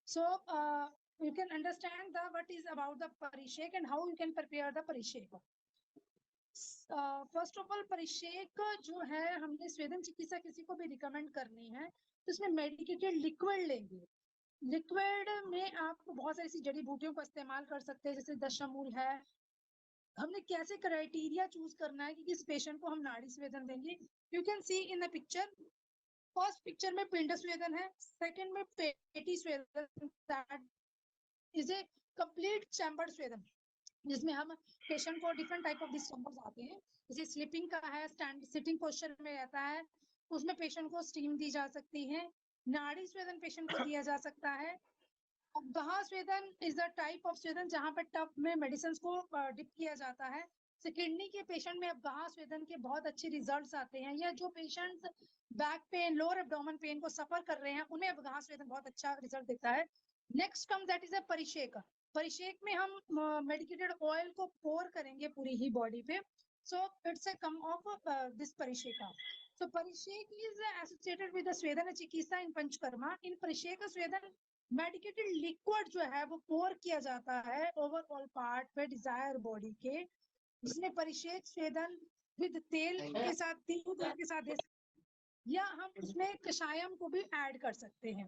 So you can understand the what is about the parishek and how you can prepare the parishek. First of all परिषेक जो है हमने स्वेदन चिकित्सा किसी को भी रिकमेंड करनी है तो इसमें मेडिकेटेड लिक्विड लेंगे। लिक्विड में आप बहुत सारी जड़ी बूटियों का इस्तेमाल कर सकते हैं, जैसे दशमूल है। हमने कैसे क्राइटेरिया चूज करना है कि किस पेशेंट को हम नाड़ी स्वेदन देंगे। You can see in the picture, first picture में पिंड स्वेदन है, सेकंड में पेटी स्वेदन, that is a complete chamber स्वेदन, जिसमें हम पेशेंट को डिफरेंट टाइप ऑफ डिस्कम्फर्ट आते हैं, जैसे स्लीपिंग का है, स्टैंड सिटिंग पोस्चर में रहता है, उसमें पेशेंट को स्टीम दी जा सकती है। नाड़ी स्वेदन पेशेंट को दिया जा सकता है। अबगाह स्वेदन इज द टाइप ऑफ स्वेदन जहां पर टब में मेडिसिन को डिप किया जाता है। किडनी के पेशेंट में अबगाह स्वेदन के बहुत अच्छे रिजल्ट्स आते हैं, या जो patients back pain, lower abdomen pain को सफर कर रहे हैं, उन्हें अबगाह स्वेदन बहुत अच्छा रिजल्ट देता है। Next come that is a parishek. परिषेक में हम मेडिकेटेड ऑयल को पोर करेंगे पूरी ही बॉडी पे, so it's a come of this parisheka. So Parishek is associated with the Svedana Chikitsa in Panchkarma. In Parishek Svedana medicated liquid जो है वो पोर किया जाता है ओवरऑल पार्ट पे डिजायर बॉडी के, जिसमें परिषेक स्वेदन विद तेल के साथ, दूध के साथ दे सकते हैं, या हम उसमें कषायम को भी ऐड कर सकते हैं।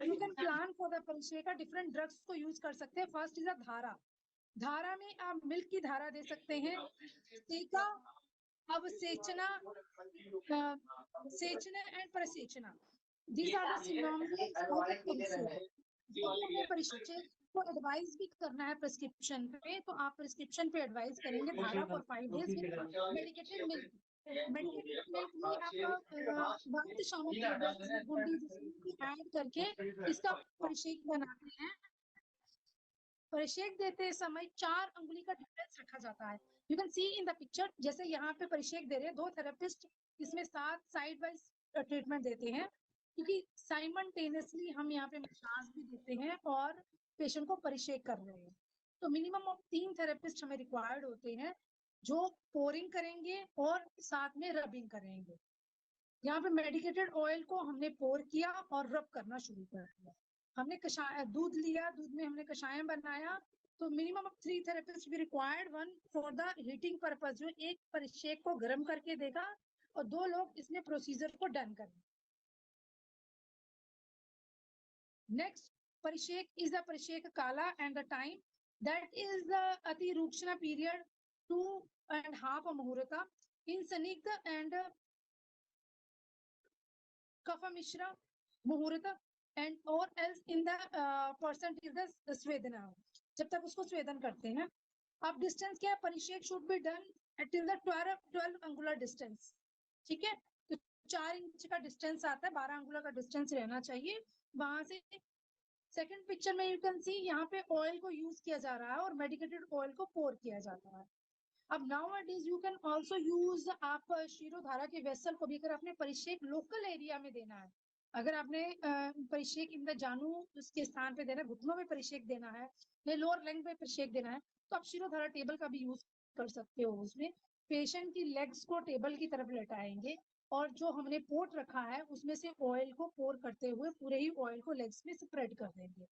You can plan for the parishek different drugs को यूज कर सकते हैं। फर्स्ट इज अ धारा। धारा में आप मिल्क की धारा दे सकते हैं, टीका, अवसेचना, सेचना एंड प्रसेचना। These are the synonyms of parishek. हमें परिषेक को एडवाइस भी करना है प्रिस्क्रिप्शन पे, तो आप प्रिस्क्रिप्शन पे एडवाइस करेंगे धारा for 5 days with medicated milk. Medicated milk में आप वक्त सामग्री गुंडी जिसमें ऐड करके इसका परिषेक बनाते हैं। परिषेक देते समय 4 अंगुली का डिफरेंस रखा जाता है। You can see in the picture, जैसे यहाँ पे परिषेक दे रहे हैं 2 थेरेपिस्ट, इसमें साथ साइड वाइज ट्रीटमेंट देते हैं, क्योंकि साइमल्टेनियसली हम यहाँ पे मसाज भी देते हैं और पेशेंट को परिषेक कर रहे हैं। तो मिनिमम ऑफ 3 थेरेपिस्ट हमें रिक्वायर्ड होते हैं, जो पोरिंग करेंगे और साथ में रबिंग करेंगे। यहाँ पे मेडिकेटेड ऑयल को हमने पोर किया और रब करना शुरू कर दिया। हमने दूध लिया, दूध में हमने कषायम बनाया, तो मिनिमम ऑफ 3 थेरेपिस्ट भी required, 1 for the heating purpose, जो एक परिषेक को गर्म करके देगा, और 2 लोग इसमें प्रोसीजर को डन करेंगे। Next, Parishek is the Parishek Kala and the time that is the Ati Rukshana period 2.5 Muhurta in Sanigdha and Kafa Mishra Muhurta, and or else in the person is the Svedana, जब तक उसको स्वेदन करते हैं। अब distance क्या है, parishek should be done till the 12 अंगुलर distance, ठीक है। तो 4 इंच का डिस्टेंस आता है, 12 अंगुलर का डिस्टेंस रहना चाहिए वहां से। सेकंड पिक्चर में यू कैन सी यहाँ पे ऑयल को यूज किया जा रहा है और मेडिकेटेड ऑयल को पोर किया जाता है। अब nowadays you can also use, आप शिरोधारा के वेसल को भी, अगर आपने परिषेक लोकल एरिया में देना है, अगर आपने परिषेक इन द जानू उसके स्थान पे देना है, घुटनों में परिषेक देना है या लोअर लेग पे परिषेक देना है, तो आप शिरोधारा टेबल का भी यूज कर सकते हो। उसमें पेशेंट की लेग्स को टेबल की तरफ लेटाएंगे और जो हमने पोर्ट रखा है उसमें से ऑयल को पोर करते हुए पूरे ही ऑयल को लेग्स में स्प्रेड कर देंगे।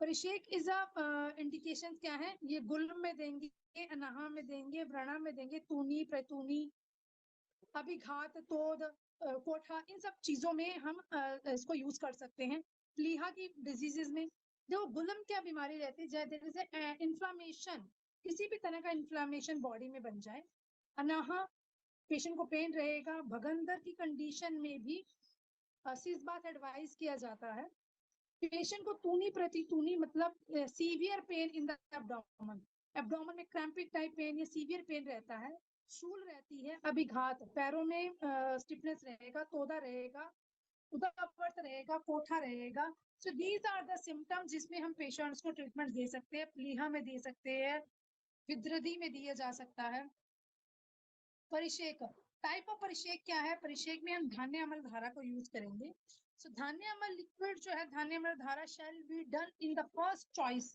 परिषेक इज अ इंडिकेशन क्या है, ये गुल्म में देंगे, अनाहा में देंगे, व्रणा में देंगे, तूनी, प्रतूनी, अभिघात, तोद, कोठा, इन सब चीजों में हम इसको यूज कर सकते हैं। प्लीहा की डिजीजेस में जो गुल्म क्या बीमारी रहती है, जैसे इन्फ्लामेशन, किसी भी तरह का इन्फ्लामेशन बॉडी में बन जाए। अनाहा, पेशेंट को पेन रहेगा। भगंदर की कंडीशन में भी इस बात एडवाइस किया जाता है। पेशेंट को तूनी प्रतितूनी मतलब severe pain in the abdomen, abdomen में क्रैम्पिक टाइप पेन या सीवियर पेन रहता है, शूल रहती है। अभिघात, पैरों में स्टिफनेस रहेगा, तोदा रहेगा, उदावर्त रहेगा, कोठा रहेगा। So these are the symptoms जिसमें हम पेशेंट्स को ट्रीटमेंट दे सकते हैं। प्लीहा में दे सकते हैं, विद्रदी में दिया जा सकता है। परिषेक, टाइप ऑफ परिषेक क्या है, परिषेक में हम धान्य अमल धारा को यूज करेंगे। सो धान्य अमल लिक्विड जो है, धान्य अमल धारा shall be done in the first choice.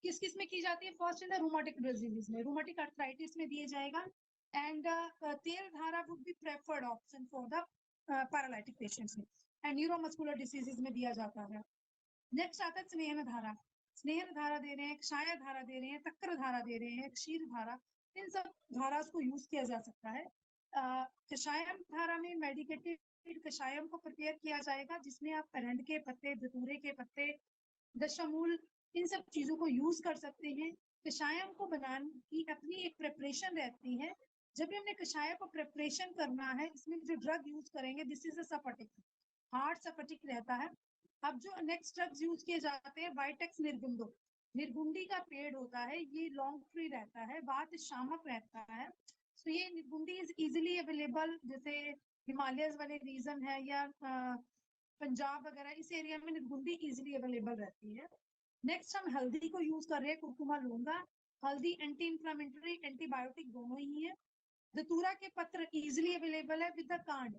किस किस में की जाती है, first in the rheumatic disease में, रूमेटिक आर्थराइटिस में दिया जाएगा। एंड तेल धारा would be preferred option for the paralytic patients में। एंड न्यूरोमस्कुलर डिसीजेज में दिया जाता है। नेक्स्ट आता है स्नेहन धारा। स्नेहन धारा दे रहे हैं, क्षाय धारा दे रहे हैं, तक्र धारा दे रहे हैं, क्षीर धारा, इन सब धारा को यूज किया जा सकता है। कषायम धारा में मेडिकेटेड कषायम को प्रिपेयर किया जाएगा, जिसमें आप अरंड के पत्ते, धतूरे के पत्ते, दशमूल, इन सब चीजों को यूज कर सकते हैं। कषायम को बनाने की अपनी एक प्रिपरेशन रहती है। जब भी हमने कषाय को प्रिपरेशन करना है, इसमें जो ड्रग यूज करेंगे दिस इज अ सफटिक, हार्ड सफटिक रहता है। अब जो नेक्स्ट ड्रग्स यूज किए जाते हैं, वाइटेक्स निर्गुंडो, निर्गुंडी का पेड़ होता है, ये लॉन्ग ट्री रहता है, बात शामक रहता है। तो ये निर्गुंडी इज इजिली अवेलेबल, जैसे हिमालयस वाले रीजन है या पंजाब वगैरह, इस एरिया में निर्गुंडी इजिली अवेलेबल रहती है। नेक्स्ट हम हल्दी को यूज कर रहे हैं, कुरकुमा लौंगा। हल्दी एंटी इंफ्लेमेटरी, एंटीबायोटिक दोनों ही है। धतूरा के पत्र इजिली अवेलेबल है विद द कांड।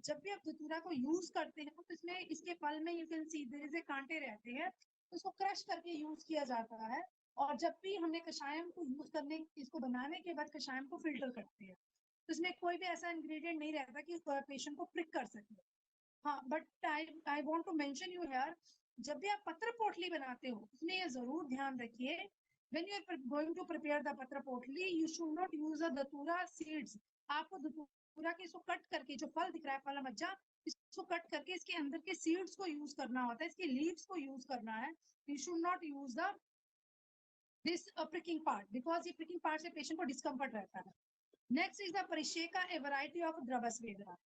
जब भी आप धतूरा को यूज करते हैं तो इसमें, इसके फल में you can see there is a कांटे रहते हैं, तो उसको क्रश करके यूज किया जाता है। और जब भी हमने कषायम को यूज करने, इसको बनाने के बाद कषायम को फिल्टर करते हैं, तो इसमें कोई भी ऐसा इंग्रेडिएंट नहीं रहता कि पेशेंट को प्रिक कर सके। हाँ, but I want to mention you here, जब भी आप पत्र पोटली बनाते हो, उसमें ये जरूर ध्यान रखिए, when you are going to prepare the patra potli, you should not use the dhatura seeds. आपको धतूरा के इसको कट करके, जो फल दिख रहा है फल मज्जा, इसको कट करके इसके अंदर के सीड्स को यूज करना होता है, इसके लीव्स को यूज करना है। You should not use the this pricking part, because ये प्रिकिंग पार्ट से पेशेंट को डिस्कम्फर्ट रहता है। Next is the parisheka, a variety of द्रव स्वेदना।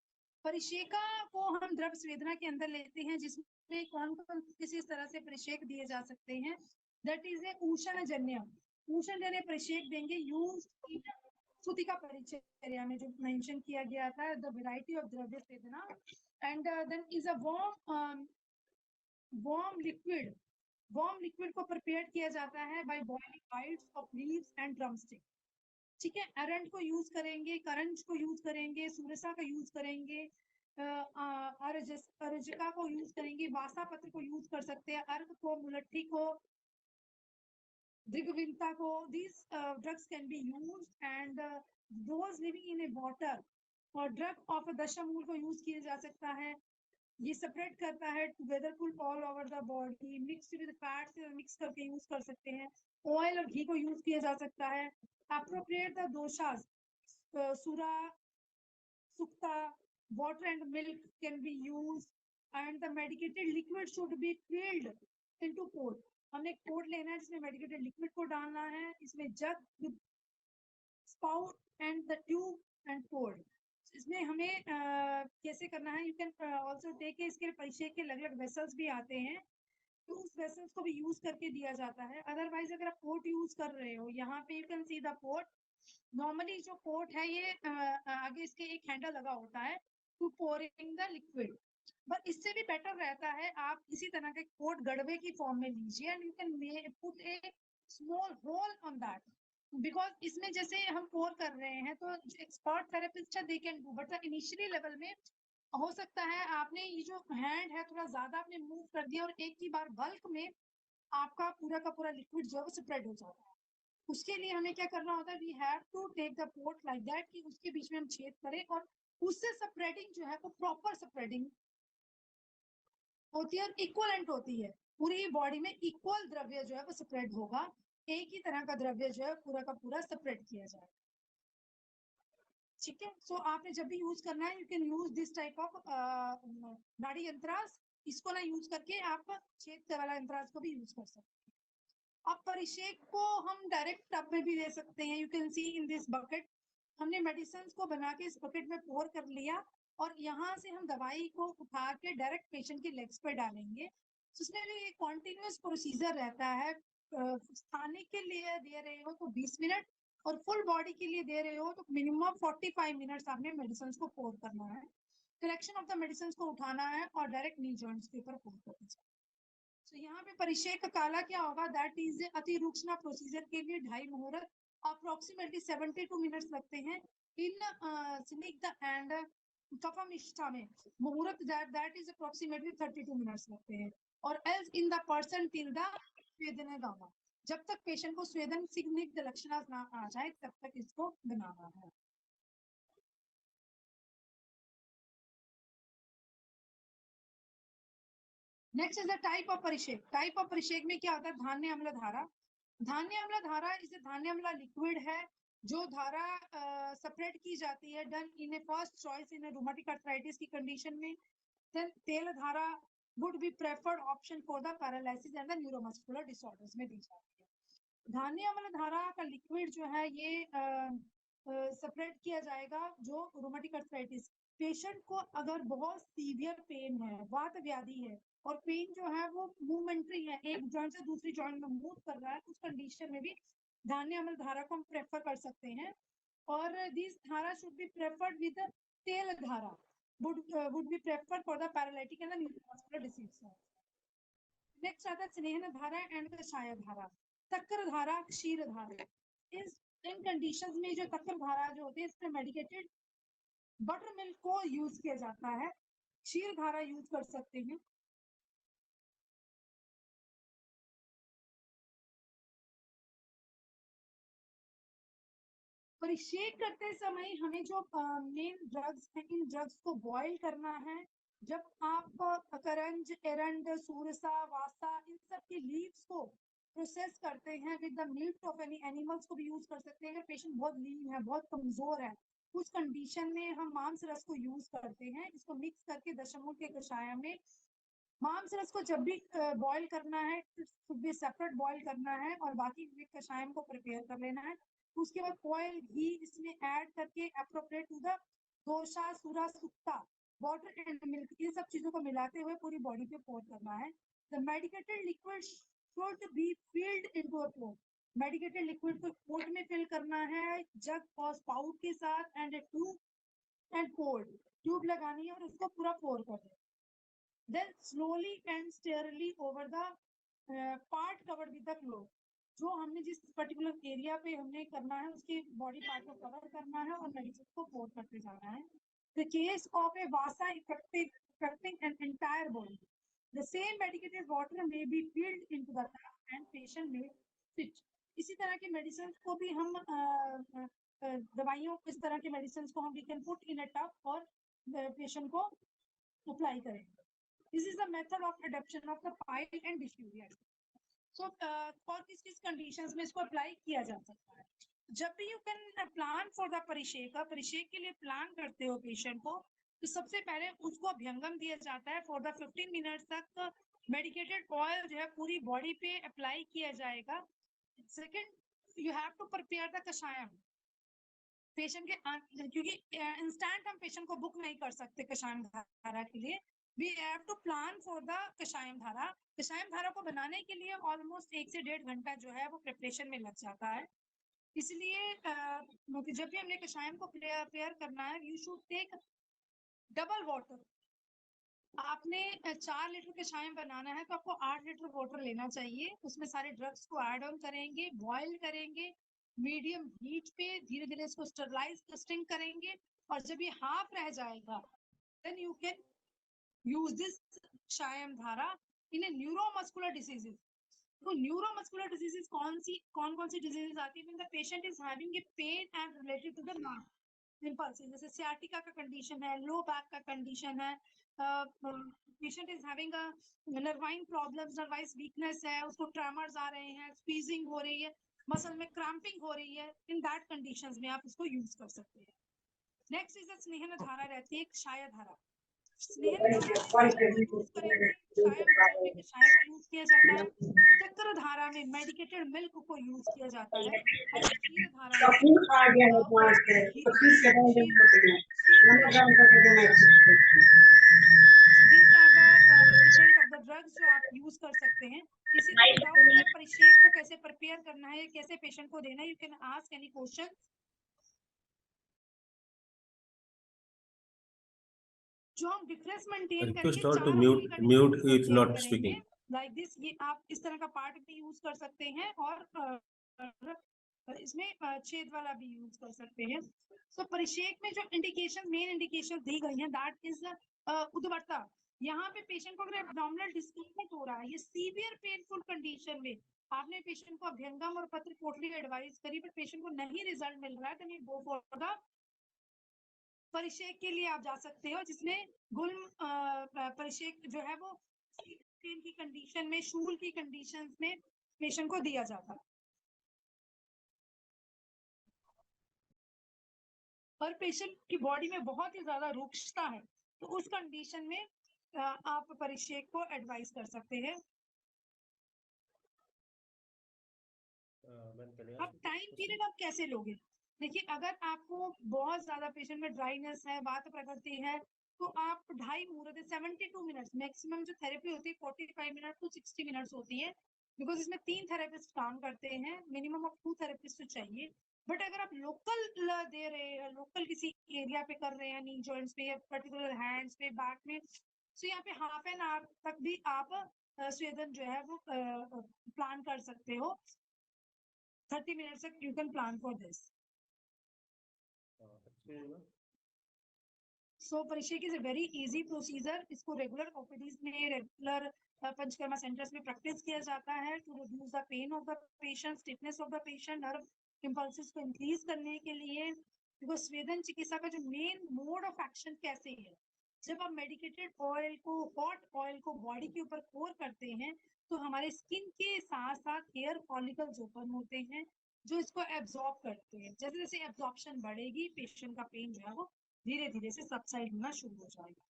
परिशेका को हम द्रव स्वेदना के अंदर लेते हैं, जिसमें कौन कौन किसी तरह से परिशेक दिए जा सकते हैं। दैट इज ए उष्ण जन्य, उष्ण जन्य परिशेक देंगे यूज सूतिका परिचर्या में, जो मेंशन किया गया था, द वैरायटी ऑफ द्रव्य स्वेदना। And then is a warm liquid, warm liquid को प्रिपेयर किया जाता है by boiling bites of leaves and drumstick. ठीक है, अरंड को यूज करेंगे, करंज को यूज करेंगे, सूरसा का यूज करेंगे, अरजिका को यूज करेंगे, वासा पत्र को यूज कर सकते हैं, अर्क को, मुलट्ठी को, दृगविंता को। These drugs can be used and those living in A water. और ड्रग ऑफ दशमूल को यूज किया जा सकता है, ये सेपरेट करता है together pull all over the body, mix with fats, mix करके यूज कर सकते हैं। ऑयल और घी को यूज किया जा सकता है। Appropriate the doshas, sura, sukta, water and milk can be used, and the medicated liquid should be filled into port. हमने एक पोर्ट लेना है जिसमें मेडिकेटेड लिक्विड को डालना है, इसमें jug, spout and the tube and port. इसमें हमें कैसे करना है, यू कैन ऑल्सो टेक, इसके परिचय के अलग अलग वेसल्स भी आते हैं, तो उस वेसल्स को भी यूज करके दिया जाता है। अदरवाइज अगर आप पोर्ट यूज कर रहे हो, यहाँ पे you can see the port. Normally जो पोर्ट है, ये आगे इसके एक हैंडल लगा होता है to pouring the liquid, but इससे भी बेटर रहता है आप इसी तरह के पोर्ट गड़वे की फॉर्म में लीजिए, and you can put a small hole on that, because इसमें जैसे हम पोर कर रहे हैं, तो expert therapist they can do, but initially level में हो सकता है आपने ये जो हैंड है थोड़ा ज्यादा आपने मूव कर दिया, और एक ही बार बल्क में आपका पूरा का पूरा लिक्विड जो है वो स्प्रेड हो जाता है। उसके लिए हमें क्या करना होता है, we have to take the port like that, कि उसके बीच में हम छेद करें, और उससे स्प्रेडिंग जो है वो प्रॉपर स्प्रेडिंग होती है और इक्वलेंट होती है, पूरी बॉडी में इक्वल द्रव्य जो है वो स्प्रेड होगा, एक ही तरह का द्रव्य जो है पूरा का पूरा स्प्रेड किया जाएगा। ठीक है, सो आपने जब भी यूज करना है, you can use this type of नाड़ी यंत्रास, इसको ना यूज करके आप छेद वाला यंत्रास को भी यूज कर सकते हैं। अब परिशेक को हम डायरेक्ट टब में भी ले सकते हैं, you can see in this bucket, हमने मेडिसिन को बना के इस बकेट में पोर कर लिया, और यहाँ से हम दवाई को उठा के डायरेक्ट पेशेंट के लेग्स पे डालेंगे। उसमें भी एक कॉन्टिन्यूस प्रोसीजर रहता है, स्थानिक के लिए दे रहे हो तो 20 मिनट, और फुल बॉडी के लिए दे रहे हो तो मिनिमम 45 मिनट्स आपने मेडिसिन को पोर करना है। कलेक्शन ऑफ द मेडिसिन को उठाना है और डायरेक्ट नी जॉइंट्स के ऊपर पोर करना है। तो यहाँ पे परिचय का काला क्या होगा, दैट इज अतिरूक्षणा प्रोसीजर के लिए 2.5 मुहूर्त, अप्रोक्सीमेटली 72 मिनट्स लगते हैं। इन स्निग्ध एंड कफमिष्ठा में मुहूर्त दैट इज अप्रोक्सीमेटली 32 मिनट्स लगते हैं, और else in the person till the स्वेदन गामा, जब तक पेशेंट को स्वेदन स्निग्ध लक्षण ना आ जाए तब तक इसको बनाना है। Next is the type of parishek. Type of परिषेक में क्या होता है? धान्य अम्ल धारा। धान्य अम्ल धारा इसे धान्य अम्ल लिक्विड है जो धारा सेपरेट की जाती है, done in A first choice in rheumatic arthritis की कंडीशन में। देन तेल धारा would be preferred option for the paralysis and the neuromuscular disorders में दी जाती है। धान्य अम्ल धारा का लिक्विड जो है ये सेपरेट किया जाएगा जो रूमेटिक आर्थराइटिस पेशेंट को अगर बहुत सीवियर पेन है, वात व्याधि है और पेन जो है वो मूवमेंटरी है, एक जॉइंट से दूसरी जॉइंट में मूव कर रहा है, उस कंडीशन में भी धान्य अम्ल धारा को हम प्रेफर कर सकते हैं। और दिस धारा शुड बी प्रेफर्ड विद तेल धारा would be preferred for the paralytic and the neuromuscular disease. Next आता है स्नेहन धारा एंड कषाय धारा। तक्र धारा, क्षीर धारा। इस इन कंडीशंस में जो तक्र धारा जो होती है इसमें मेडिकेटेड बटर मिल्क को यूज किया जाता है, क्षीर धारा यूज कर सकते हैं। परिषेक करते समय हमें जो मेन ड्रग्स हैं इन ड्रग्स को बॉईल करना है। जब आप करंज, एरंड, सूरसा, वासा इन सब की लीव्स को प्रोसेस करते हैं with the meat of any animals को भी यूज कर सकते हैं। अगर पेशेंट बहुत लीन है, बहुत कमजोर है, उस कंडीशन में हम मांस रस को यूज करते हैं। इसको मिक्स करके दशमूल के कषाय में मांस रस को जब भी बॉईल करना है भी सेपरेट बॉईल करना है और बाकी कषायम को प्रिपेयर कर लेना है। उसके बाद ऑयल, घी इसमें ऐड करके अप्रोप्रिएट टू द दोषा, सूरा, सुक्ता, वाटर एंड मिल्क इन सब चीजों को मिलाते हुए पूरी बॉडी पे पोर करना है। The medicated liquid should be filled into a pot. Medicated liquid को पोट में फिल करना है जग और स्पाउट के साथ and tube and cold tube लगानी है और उसको पूरा पोर करना है। Then slowly and steadily over the part covered with the cloth. जो हमने जिस पर्टिकुलर एरिया पे हमने करना है उसके बॉडी पार्ट को कवर करना है और मेडिसिन को पोर करते जाना है। The case of a vasa affecting an entire body, the same medicated water may be filled into the tap and patient may switch. इसी तरह के मेडिसिन को भी हम दवाइयों इस तरह के मेडिसिन को हम we can put in a tub और पेशेंट को अप्लाई करेंगे। This is the method of adoption of the pile and diffusion. So, for किस conditions में इसको apply किया जा सकता है? जब भी you can plan for the परिषेक, परिषेक के लिए plan करते हो patient को, तो सबसे पहले उसको अभ्यंगम दिया जाता है। For the 15 minutes तक medicated oil जो है पूरी body पे apply किया जाएगा। Second, you have to prepare the kashayam. Patient के क्योंकि इंस्टेंट हम पेशेंट को बुक नहीं कर सकते कषायम धारा के लिए, we have to plan for the कषायम धारा। कषायम धारा को बनाने के लिए ऑलमोस्ट 1 से 1.5 घंटा जो है वो प्रिपरेशन में लग जाता है। इसलिए जब भी हमने कषायम को प्रिपेयर करना है, you should take double water. आपने 4 लीटर कषायम बनाना है तो आपको 8 लीटर वाटर लेना चाहिए। उसमें सारे ड्रग्स को ऐड ऑन करेंगे, बॉईल करेंगे, मीडियम हीट पे धीरे धीरे इसको स्टरलाइज स्टिंग करेंगे और जब ये हाफ रह जाएगा then you can use this kashayam dhara in a neuromuscular diseases. तो न्यूरोमस्कुलर डिसीजेस कौन सी डिजीजेस आती है? When the patient is having a pain and related to the nerve impulse, जैसे सियाटिका का कंडीशन है, लो बैक का कंडीशन है, patient is having a nervine problems, nervous weakness है, उसको ट्रेमर्स आ रहे हैं, स्क्वीजिंग हो रही है, मसल में क्रैम्पिंग हो रही है, इन दैट कंडीशंस में आप इसको यूज कर सकते हैं। नेक्स्ट इज स्नेहन धारा रहती है, क्षाय धारा। स्नेहन धारा में यूज करेंगे, क्षाय धारा में कषाय को यूज किया जाता है, चक्र धारा में मेडिकेटेड मिल्क को यूज किया जाता है और क्षीर धारा में So these are the different of the drugs जो आप यूज कर सकते हैं। किसी को डाउट है परिषेक को कैसे प्रिपेयर करना है, कैसे पेशेंट को देना है, you can ask any question. जो हम डिफरेंस मेंटेन करके to mute if not speaking. Like this, ये आप इस तरह का पार्ट भी यूज कर सकते हैं और इसमें छेद वाला भी यूज कर सकते हैं। सो परिषेक में जो इंडिकेशन, मेन इंडिकेशन दी गई है दैट इज उद्वरता। यहाँ पे पेशेंट को अगर एब्डोमिनल डिस्कम्फर्ट हो रहा है, ये सीवियर पेनफुल कंडीशन में आपने पेशेंट को अभ्यंगम और पत्र पोटली एडवाइस करी बट पेशेंट को नहीं रिजल्ट मिल रहा है, तो गो फॉर द परिषेक के लिए आप जा सकते हो, जिसमें गुल्म परिषेक जो है वो पेन की कंडीशन में, शूल की कंडीशंस में पेशेंट को दिया जाता है। और पेशेंट की बॉडी में बहुत ही ज्यादा रुक्षता है, तो उस कंडीशन में आप परिक्षेप को एडवाइस कर सकते हैं। अब टाइम पीरियड आप कैसे लोगे? देखिए, अगर आपको बहुत ज्यादा पेशेंट में ड्राइनेस है, वात प्रकृति है, तो आप 2.5 मुहूर्त 72 मिनट्स मैक्सिमम जो थेरेपी होती है 45 मिनट टू 60 मिनट्स होती है, बिकॉज इसमें 3 थेरेपिस्ट काम करते हैं, मिनिमम ऑफ 2 थेरेपिस्ट तो चाहिए। बट अगर आप लोकल दे रहे हैं, लोकल किसी एरिया पे कर रहे हैं, नी जॉइंट्स पे या पर्टिकुलर हैंड्स पे, बैक में, तो यहाँ पे हाफ एन आवर तक भी आप स्वेदन जो है वो प्लान कर सकते हो। 30 minutes you can plan for this. So परिक्षेप is a very easy procedure. इसको regular OPDs में, regular पंचकर्मा centers में practice किया जाता है to reduce the pain of the patient, stiffness of the patient, nerve impulses को increase करने के लिए। because स्वेदन चिकित्सा का जो main mode of action कैसे है, जब आप medicated oil को, hot oil को body के ऊपर pour करते हैं, तो हमारे स्किन के साथ साथ हेयर फॉलिकल्स ओपन होते हैं जो इसको एब्जॉर्ब करते हैं। जैसे जैसे एब्जॉर्प्शन बढ़ेगी, पेशेंट का पेन जो है वो धीरे धीरे से सबसाइड होना शुरू हो जाएगा।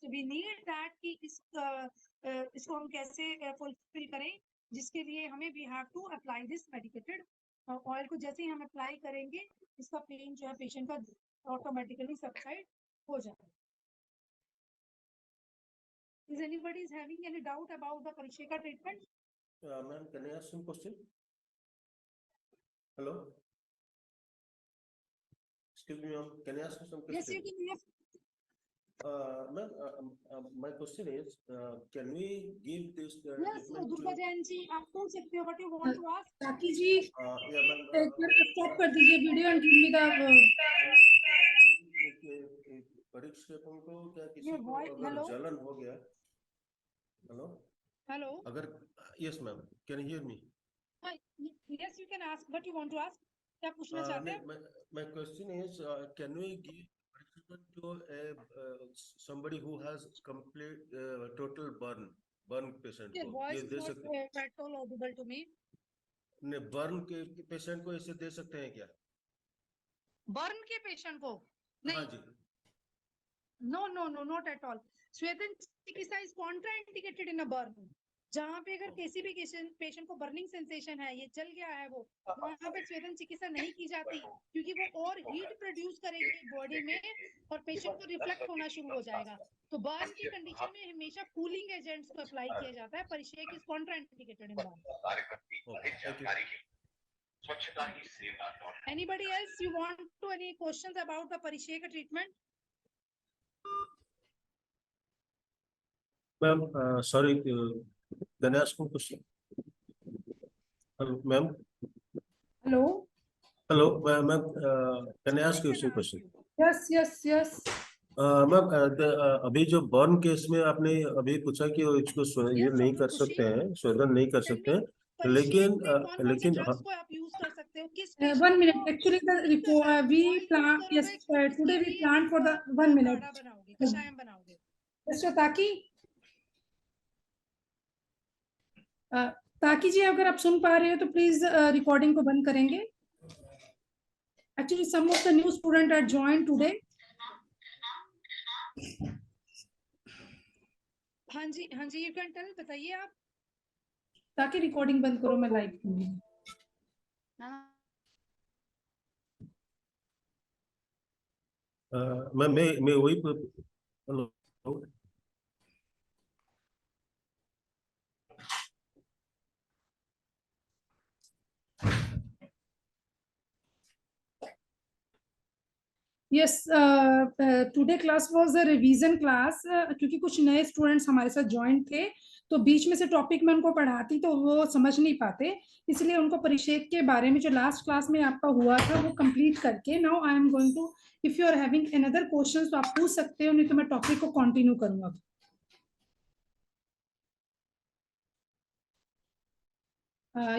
तो वी नीड दैट कि इसको हम कैसे फुलफिल करें, जिसके लिए हमें we have to apply this medicated oil को। जैसे ही हम अप्लाई करेंगे, इसका पेन जो है पेशेंट का ऑटोमेटिकली सबसाइड हो जाएगा। Is anybody is having any doubt about the Parisheka treatment? Ma'am, can I ask some question? Hello? Excuse me, ma'am. Can I ask you some question? Yes, you can. Yes. Ma'am, my question is, can we give this? Yes, Durga Jain ji, आप पूछ सकते हो, but you want to ask? ताकि जी Yeah, ma'am. Stop कर दीजिए video and give me the परीक्षकों को क्या किसी को अगर जलन हो गया, हेलो, अगर, yes ma'am, can you hear me? Yes, you can ask, but you want to ask? क्या पूछना चाहते हैं? My question is, can we give participant to somebody who has complete total burn patient को ये दे सकते हैं? Voice not audible to me. ने burn के पेशेंट को इसे दे सकते हैं क्या? बर्न के पेशेंट को नहीं। हाँ जी। No, not at all. स्वेदन चिकित्सा is contraindicated in a burn. जहाँ पे अगर किसी भी पेशेंट को बर्निंग सेंसेशन है, ये जल गया है, वो वहाँ पे स्वेदन चिकित्सा नहीं की जाती, क्योंकि वो और हीट प्रोड्यूस करेगी बॉडी में और पेशेंट को रिफ्लेक्ट होना शुरू हो जाएगा। तो बर्न की कंडीशन में हमेशा कूलिंग एजेंट्स को अप्लाई किया जाता है। Parishek is contraindicated in burn. Anybody else you want to any questions about the Parisheka treatment? Ma'am, sorry, can I ask one question? Ma'am? Hello Ma'am, can I ask you some question? Yes ma'am, अभी जो burn case में आपने अभी पूछा कि इसको ये नहीं कर सकते हैं, स्वेदन नहीं कर सकते हैं, लेकिन आप यूज कर सकते हो किस 1 minute actually the we plan yes today we plan for the 1 minute बनाओगे, कषायम बनाओगे। ताकि जी अगर आप सुन पा रहे हो तो प्लीज रिकॉर्डिंग को बंद करेंगे। Actually some of the new student are join today. हाँ जी, यू कैन टेल, बताइए आप। ताकि रिकॉर्डिंग बंद करो, मैं लाइव करूंगी। मैं वही, hello, yes, today class was a revision class, क्योंकि कुछ नए स्टूडेंट्स हमारे साथ ज्वाइन थे, तो बीच में से टॉपिक मैं उनको पढ़ाती तो वो समझ नहीं पाते, इसलिए उनको परिषेक के बारे में जो लास्ट क्लास में आपका हुआ था वो कंप्लीट करके now I am going to, if you are having another questions तो आप पूछ सकते हो, नहीं तो मैं टॉपिक को कंटिन्यू करूंगा।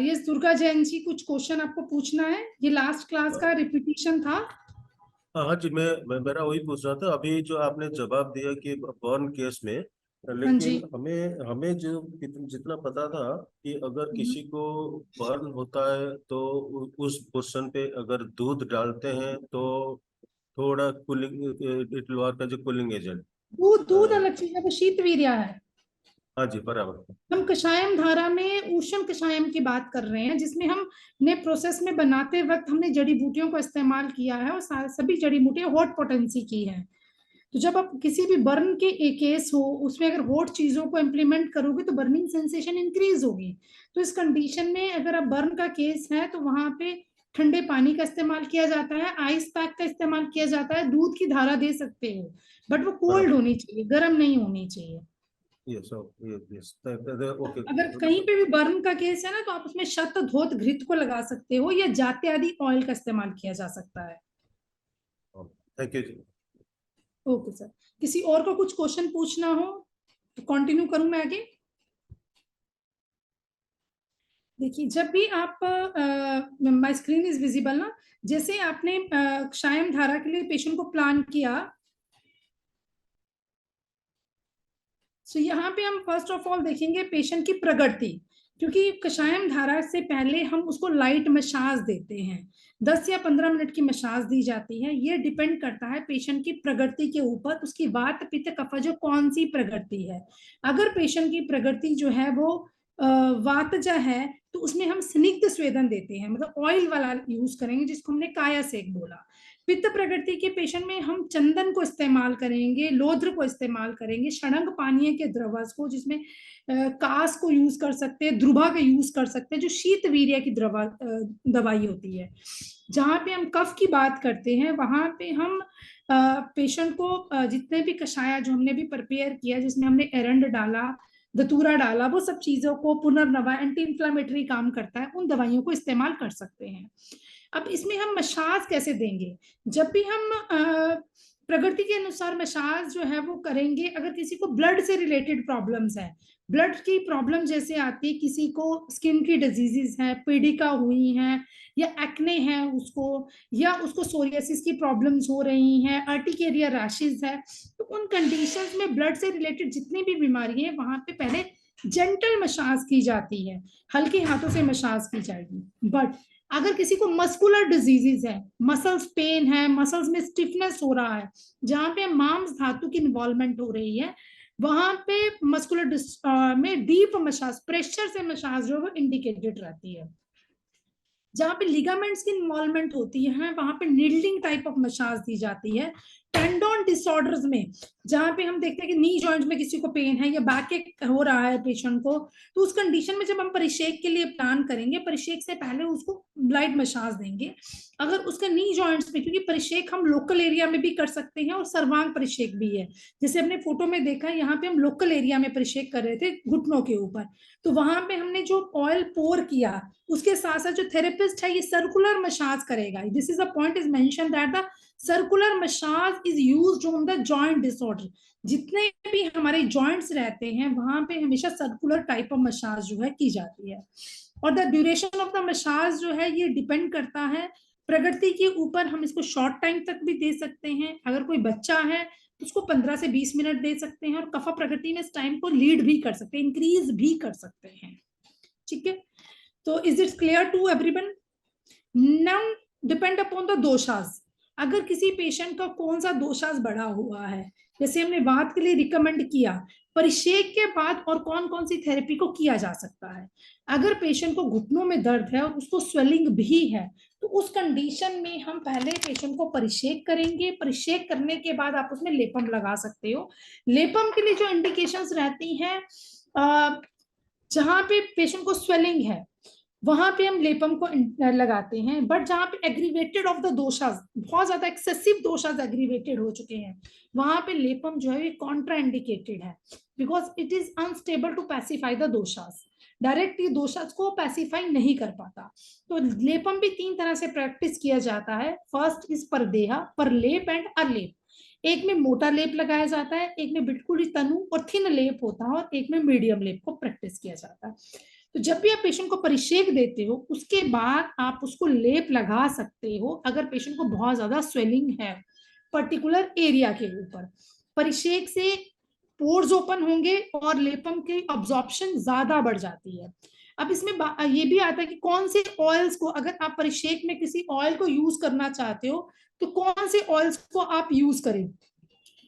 यस दुर्गा जैन जी, कुछ क्वेश्चन आपको पूछना है? ये लास्ट क्लास का रिपीटिशन था। हाँ जी, मैं मेरा वही पूछ रहा था, अभी जो आपने जवाब दिया कि बर्न केस में लेकिन हमें हमें जो जितना पता था कि अगर किसी को बर्न होता है तो उस पोर्शन पे अगर दूध डालते हैं तो थोड़ा cooling, it will work as a cooling agent. दूध अलग चीज है, वो शीतवीर्य है। हाँ जी, बराबर। हम कषायम धारा में ऊष्ण कषायम की बात कर रहे हैं, जिसमें हमने प्रोसेस में बनाते वक्त हमने जड़ी बूटियों को इस्तेमाल किया है और सभी जड़ी बूटियां हॉट पोटेंसी की है। तो जब आप किसी भी बर्न के एक केस हो उसमें अगर हॉट चीजों को इम्प्लीमेंट करोगे तो बर्निंग सेंसेशन इंक्रीज होगी। तो इस कंडीशन में अगर आप बर्न का केस है तो वहां पे ठंडे पानी का इस्तेमाल किया जाता है, आइस पैक का इस्तेमाल किया जाता है, दूध की धारा दे सकते हो, बट वो कोल्ड होनी चाहिए, गर्म नहीं होनी चाहिए। Yes yes, okay. अगर कहीं पे भी बर्न का केस है ना तो आप उसमें शत धोत घृत को लगा सकते हो या जाते आदि ऑयल का इस्तेमाल किया जा सकता है। थैंक यू जी। ओके सर, किसी और को कुछ क्वेश्चन पूछना हो तो कंटिन्यू करूं मैं आगे। देखिए जब भी आप माय स्क्रीन इज विजिबल ना, जैसे आपने क्षायम धारा के लिए पेशेंट को प्लान किया, तो यहाँ पे हम फर्स्ट ऑफ ऑल देखेंगे पेशेंट की प्रगति, क्योंकि कषायम धारा से पहले हम उसको लाइट मसाज देते हैं, 10 या 15 मिनट की मसाज दी जाती है। ये डिपेंड करता है पेशेंट की प्रगति के ऊपर, उसकी वात पित्त कफज कौन सी प्रगति है। अगर पेशेंट की प्रगति जो है वो वातज है तो उसमें हम स्निग्ध स्वेदन देते हैं, मतलब ऑयल वाला यूज करेंगे जिसको हमने काया सेक बोला। पित्त प्रकृति के पेशेंट में हम चंदन को इस्तेमाल करेंगे, लोध्र को इस्तेमाल करेंगे, षडंग पानीय के द्रवस को, जिसमें कास को यूज कर सकते हैं, ध्रुवा का यूज कर सकते हैं, जो शीत वीर्य की दवाई होती है। जहां पे हम कफ की बात करते हैं वहां पे हम पेशेंट को जितने भी कषाया जो हमने भी प्रिपेयर किया, जिसमें हमने एरंड डाला, धतूरा डाला, वो सब चीजों को पुनर्नवा एंटी इंफ्लामेटरी काम करता है, उन दवाइयों को इस्तेमाल कर सकते हैं। अब इसमें हम मसाज कैसे देंगे? जब भी हम प्रकृति के अनुसार मसाज जो है वो करेंगे, अगर किसी को ब्लड से रिलेटेड प्रॉब्लम्स है, ब्लड की प्रॉब्लम जैसे आती है, किसी को स्किन की डिजीजेस है, पीड़िका हुई है या एक्ने है उसको, या उसको सोरियासिस की प्रॉब्लम्स हो रही हैं, अर्टिकेरिया रैशेस है, तो उन कंडीशंस में ब्लड से रिलेटेड जितनी भी बीमारी है वहां पे पहले जेंटल मसाज की जाती है, हल्के हाथों से मसाज की जाएगी। बट अगर किसी को मस्कुलर डिजीजेस है, मसल्स पेन है, मसल्स में स्टिफनेस हो रहा है, जहां पे मांस धातु की इन्वॉल्वमेंट हो रही है, वहां पे मस्कुलर में डीप मसाज, प्रेशर से मसाज जो है वो इंडिकेटेड रहती है। जहां पे लिगामेंट्स की इन्वॉल्वमेंट होती है वहां पे नीडलिंग टाइप ऑफ मसाज दी जाती है। टेंडोन डिसऑर्डर्स में, जहां पे हम देखते हैं कि नी जॉइंट में किसी को पेन है या बैक एक हो रहा है पेशेंट को, तो उस कंडीशन में जब हम परिषेक के लिए प्लान करेंगे, परिषेक से पहले उसको लाइट मसाज देंगे। अगर उसके नी जॉइंट्स में, क्योंकि परिषेक हम लोकल एरिया में भी कर सकते हैं और सर्वांग परिषेक भी है, जैसे हमने फोटो में देखा, यहाँ पे हम लोकल एरिया में परिषेक कर रहे थे घुटनों के ऊपर, तो वहां पे हमने जो ऑयल पोर किया उसके साथ साथ जो थेरेपिस्ट है ये सर्कुलर मसाज करेगा। This is a point is mention that the circular massage is used on the joint disorder. जितने भी हमारे जॉइंट्स रहते हैं वहां पे हमेशा सर्कुलर टाइप ऑफ मसाज जो है की जाती है। और the duration of the massage जो है ये डिपेंड करता है प्रकृति के ऊपर। हम इसको शॉर्ट टाइम तक भी दे सकते हैं, अगर कोई बच्चा है तो उसको 15 से 20 मिनट दे सकते हैं, और कफा प्रकृति में इस टाइम को लीड भी कर सकते हैं, इंक्रीज भी कर सकते हैं। ठीक है, तो is it clear to everyone? Now depend upon the doshas. अगर किसी पेशेंट का कौन सा दोषास बढ़ा हुआ है, जैसे हमने बात के लिए रिकमेंड किया परिषेक के बाद और कौन कौन सी थेरेपी को किया जा सकता है। अगर पेशेंट को घुटनों में दर्द है और उसको स्वेलिंग भी है तो उस कंडीशन में हम पहले पेशेंट को परिषेक करेंगे। परिषेक करने के बाद आप उसमें लेपम लगा सकते हो। लेपम के लिए जो इंडिकेशंस रहती हैं, जहां पे पेशेंट को स्वेलिंग है वहां पे हम लेपम को लगाते हैं, बट जहां पे एग्रीवेटेड ऑफ द दोषास, बहुत ज्यादा एक्सेसिव दोषास एग्रीवेटेड हो चुके हैं, वहां पे लेपम जो है कॉन्ट्रा इंडिकेटेड है, because it is unstable to pacify the doshas. Direct ये दोषास को पैसिफाई नहीं कर पाता। तो लेपम भी 3 तरह से प्रैक्टिस किया जाता है। फर्स्ट इज परदेहा, परलेप एंड अलेप। एक में मोटा लेप लगाया जाता है, एक में बिल्कुल ही तनु और थिन लेप होता है, और एक में मीडियम लेप को प्रैक्टिस किया जाता है। तो जब भी आप पेशेंट को परिषेक देते हो उसके बाद आप उसको लेप लगा सकते हो अगर पेशेंट को बहुत ज्यादा स्वेलिंग है पर्टिकुलर एरिया के ऊपर। परिषेक से पोर्स ओपन होंगे और लेपम की अब्जॉर्प्शन ज्यादा बढ़ जाती है। अब इसमें ये भी आता है कि कौन से ऑयल्स को, अगर आप परिक्षेक में किसी ऑयल को यूज करना चाहते हो तो कौन से ऑयल्स को आप यूज करें।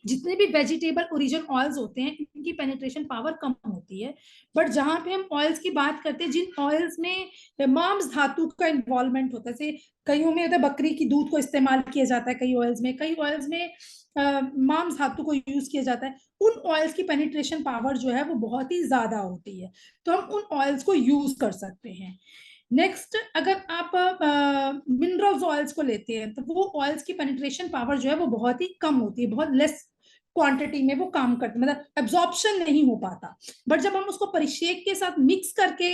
जितने भी वेजिटेबल ओरिजिन ऑयल्स होते हैं इनकी पेनिट्रेशन पावर कम होती है, बट जहां पे हम ऑयल्स की बात करते हैं जिन ऑयल्स में मांस धातु का इन्वॉल्वमेंट होता है, जैसे कईयों में होता है बकरी की दूध को इस्तेमाल किया जाता है, कई ऑयल्स में मांस धातु को यूज किया जाता है, उन ऑयल्स की पेनिट्रेशन पावर जो है वो बहुत ही ज्यादा होती है, तो हम उन ऑयल्स को यूज कर सकते हैं। नेक्स्ट, अगर आप मिनरल्स ऑयल्स को लेते हैं तो वो ऑयल्स की पेनिट्रेशन पावर जो है वो बहुत ही कम होती है, बहुत लेस क्वांटिटी में वो काम करते, मतलब एब्जॉर्प्शन नहीं हो पाता। बट जब हम उसको परिक्षेक के साथ मिक्स करके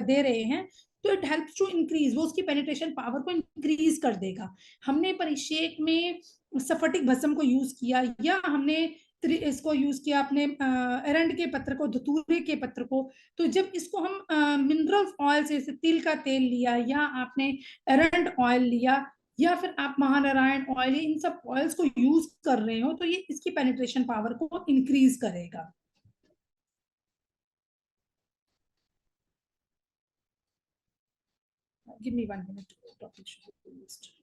दे रहे हैं तो इट हेल्प्स टू इंक्रीज, वो उसकी पेनिट्रेशन पावर को इंक्रीज कर देगा। हमने परिक्षेक में स्फटिक भस्म को यूज किया या हमने इसको यूज किया अपने एरंड के पत्र को, धतूरे के पत्र को, तो जब इसको हम मिनरल ऑयल से, जैसे तिल का तेल लिया या आपने एरंड ऑयल लिया या फिर आप महानारायण ऑयल, इन सब ऑयल्स को यूज कर रहे हो तो ये इसकी पेनिट्रेशन पावर को इंक्रीज करेगा। Give me 1 minute, topic should be list.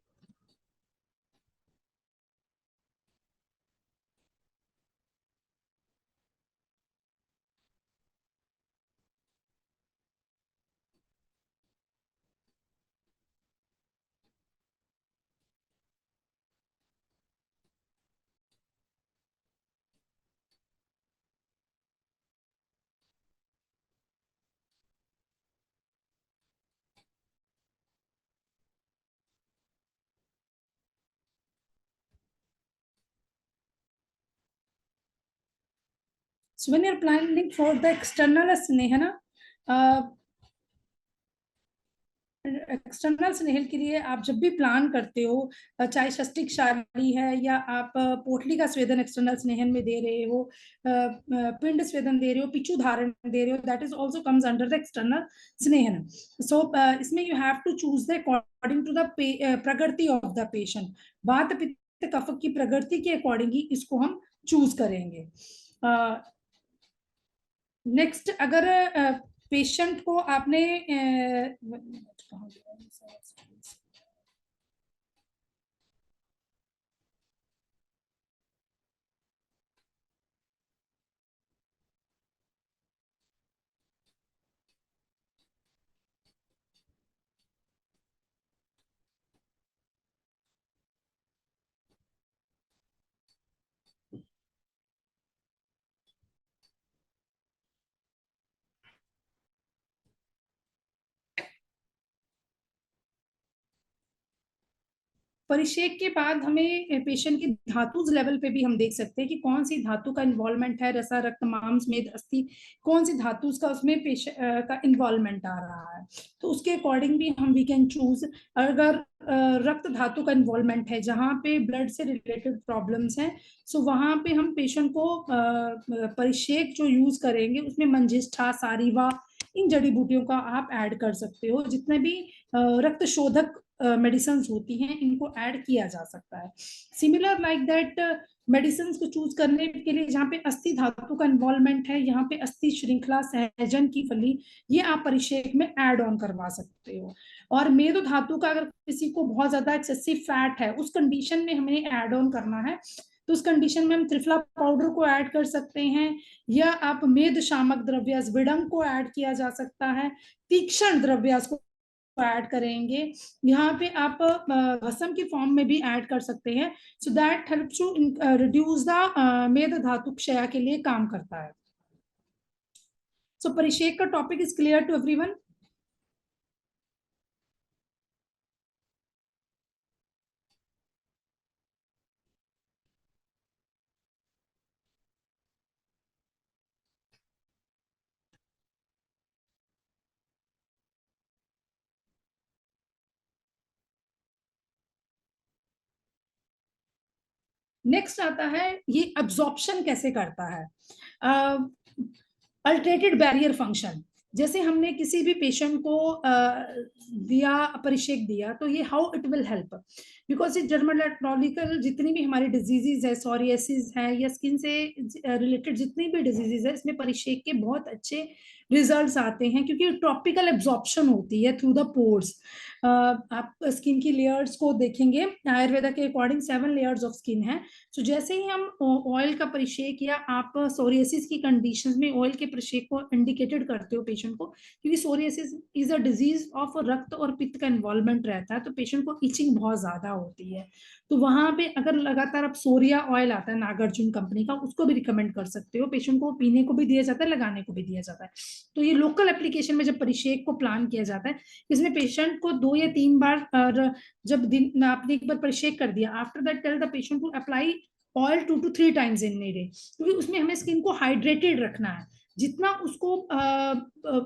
So when you're planning for the external snehan, external स्नेहल के लिए आप जब भी प्लान करते हो, चाहे षष्टिक शाली है या आप पोटली का स्वेदन एक्सटर्नल स्नेहन में दे रहे हो, पिंड स्वेदन दे रहे हो, पिचू धारण दे रहे हो, that is also comes under the external snehan. So इसमें you have to choose the according to the prakriti of the patient, vata pitta कफ की प्रकृति के अकॉर्डिंग ही इसको हम चूज करेंगे। नेक्स्ट, अगर पेशेंट को आपने परिक्षेक के बाद हमें पेशेंट की धातु लेवल पे भी हम देख सकते हैं कि कौन सी धातु का इन्वॉल्वमेंट है, रसा रक्त मांस मेद अस्थि, कौन सी धातु का उसमें का इन्वॉल्वमेंट आ रहा है, तो उसके अकॉर्डिंग भी हम वी कैन चूज। अगर रक्त धातु का इन्वॉल्वमेंट है जहाँ पे ब्लड से रिलेटेड प्रॉब्लम्स हैं, सो वहां पे हम पेशेंट को परिक्षेक जो यूज करेंगे उसमें मंजिष्ठा, सारीवा, इन जड़ी बूटियों का आप ऐड कर सकते हो। जितने भी रक्त शोधक मेडिसिन होती हैं इनको ऐड किया जा सकता है। सिमिलर लाइक दैट, मेडिसिन को चूज करने के लिए जहाँ पे अस्थि धातु का इन्वॉल्वमेंट है, यहाँ पे अस्थि श्रृंखला, सहजन की फली, ये आप परिक्षेक में ऐड ऑन करवा सकते हो। और मेदो धातु का अगर किसी को बहुत ज्यादा एक्सेसिव फैट है, उस कंडीशन में हमें ऐड ऑन करना है, तो उस कंडीशन में हम त्रिफला पाउडर को ऐड कर सकते हैं, या आप मेद शामक द्रव्य विडंग को ऐड किया जा सकता है, तीक्ष्ण द्रव्य को ऐड करेंगे, यहाँ पे आप भस्म की फॉर्म में भी ऐड कर सकते हैं। So that helps to reduce the मेद धातु क्षय के लिए काम करता है। सो परिक्षेक का topic is clear to everyone? Next आता है ये अब्जॉर्प्शन कैसे करता है, अल्टरेटेड बैरियर फंक्शन। जैसे हमने किसी भी पेशेंट को दिया परिषेक दिया, तो ये how it will help, because ये डर्मेटोलॉजिकल जितनी भी हमारी डिजीजेज है, सोरियासिस है या स्किन से रिलेटेड जितनी भी डिजीजेज है, इसमें परिषेक के बहुत अच्छे रिजल्ट्स आते हैं, क्योंकि टॉपिकल एब्जॉर्प्शन होती है थ्रू द पोर्स। आप स्किन की लेयर्स को देखेंगे, आयुर्वेदा के अकॉर्डिंग 7 लेयर्स ऑफ स्किन है। तो जैसे ही हम ऑयल का परिषेक या आप सोरियासिस की कंडीशंस में ऑयल के परिषेक को इंडिकेटेड करते हो पेशेंट को, क्योंकि psoriasis is a disease of रक्त और पित्त का इन्वॉल्वमेंट रहता है, तो पेशेंट को इचिंग बहुत ज्यादा होती है। तो वहां पे अगर लगातार आप सोरिया ऑयल आता है नागार्जुन कंपनी का, उसको भी रिकमेंड कर सकते हो, पेशेंट को पीने को भी दिया जाता है, लगाने को भी दिया जाता है। तो ये लोकल एप्लीकेशन में जब परिषेक को प्लान किया जाता है, इसमें पेशेंट को 2 या 3 बार, जब दिन आपने एक बार परिषेक कर दिया, after that tell the patient to apply oil 2 to 3 times in a day, क्योंकि उसमें हमें स्किन को हाइड्रेटेड रखना है। जितना उसको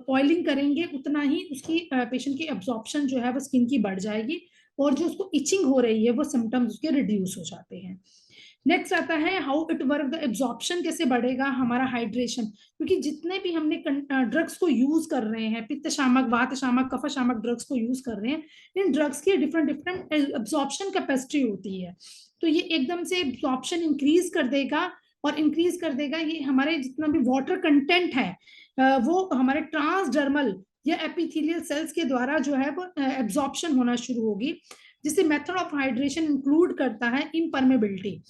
ऑयलिंग करेंगे उतना ही उसकी पेशेंट की एब्जॉर्प्शन जो है वो स्किन की बढ़ जाएगी, और जो उसको इचिंग हो रही है वो सिम्टम्स उसके रिड्यूस हो जाते हैं। नेक्स्ट आता है how it work, the absorption कैसे बढ़ेगा हमारा, हाइड्रेशन, क्योंकि जितने भी हमने ड्रग्स को यूज कर रहे हैं, पित्त शामक, वात शामक, कफ शामक ड्रग्स को यूज कर रहे हैं, इन ड्रग्स की डिफरेंट डिफरेंट एब्जॉर्प्शन कैपेसिटी होती है। तो ये एकदम से एब्जॉर्प्शन इंक्रीज कर देगा, और इंक्रीज कर देगा ये हमारे जितना भी वाटर कंटेंट है वो हमारे ट्रांसडर्मल या एपिथेलियल सेल्स के द्वारा जो है वो एब्जॉर्प्शन होना शुरू होगी, जिससे मेथड ऑफ हाइड्रेशन इंक्लूड करता है इम्परमेबिलिटी।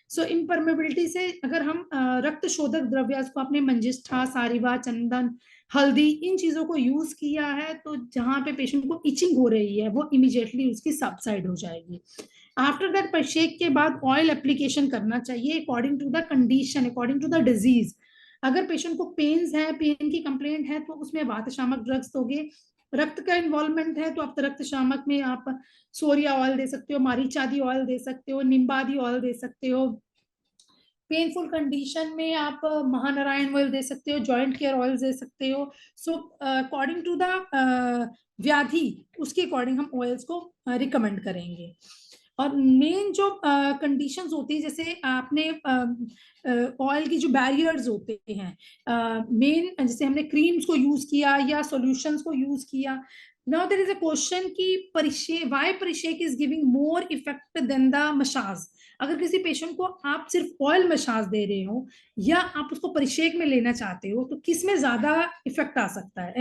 सो इम्परमेबिलिटी से अगर हम रक्त शोधक द्रव्य को अपने मंजिष्ठा, सारिवा, चंदन, हल्दी, इन चीजों को यूज किया है, तो जहां पे पेशेंट को इचिंग हो रही है वो इमीडिएटली उसकी सबसाइड हो जाएगी। आफ्टर दैट परिषेक के बाद ऑयल एप्लीकेशन करना चाहिए according to the condition, according to the disease. अगर पेशेंट को पेन्स है, पेन की कंप्लेंट है, तो उसमें वात शामक ड्रग्स दोगे। रक्त का इन्वॉल्वमेंट है तो आप रक्त शामक में आप सोरिया ऑयल दे सकते हो, मारीचादी ऑयल दे सकते हो, निम्बादी ऑयल दे सकते हो। पेनफुल कंडीशन में आप महानारायण ऑयल दे सकते हो, जॉइंट केयर ऑयल दे सकते हो। सो अकॉर्डिंग टू द व्याधि, उसके अकॉर्डिंग हम ऑयल्स को रिकमेंड करेंगे। और मेन जो कंडीशंस होती है, जैसे आपने ऑयल की जो बैरियर्स होते हैं, मेन जैसे हमने क्रीम्स को यूज किया या सॉल्यूशंस को यूज किया। Now there is a question कि why parishek is giving more effect than the massage. अगर किसी पेशेंट को आप सिर्फ ऑयल मसाज दे रहे हो या आप उसको परिषेक में लेना चाहते हो, तो किस में ज्यादा इफेक्ट आ सकता है?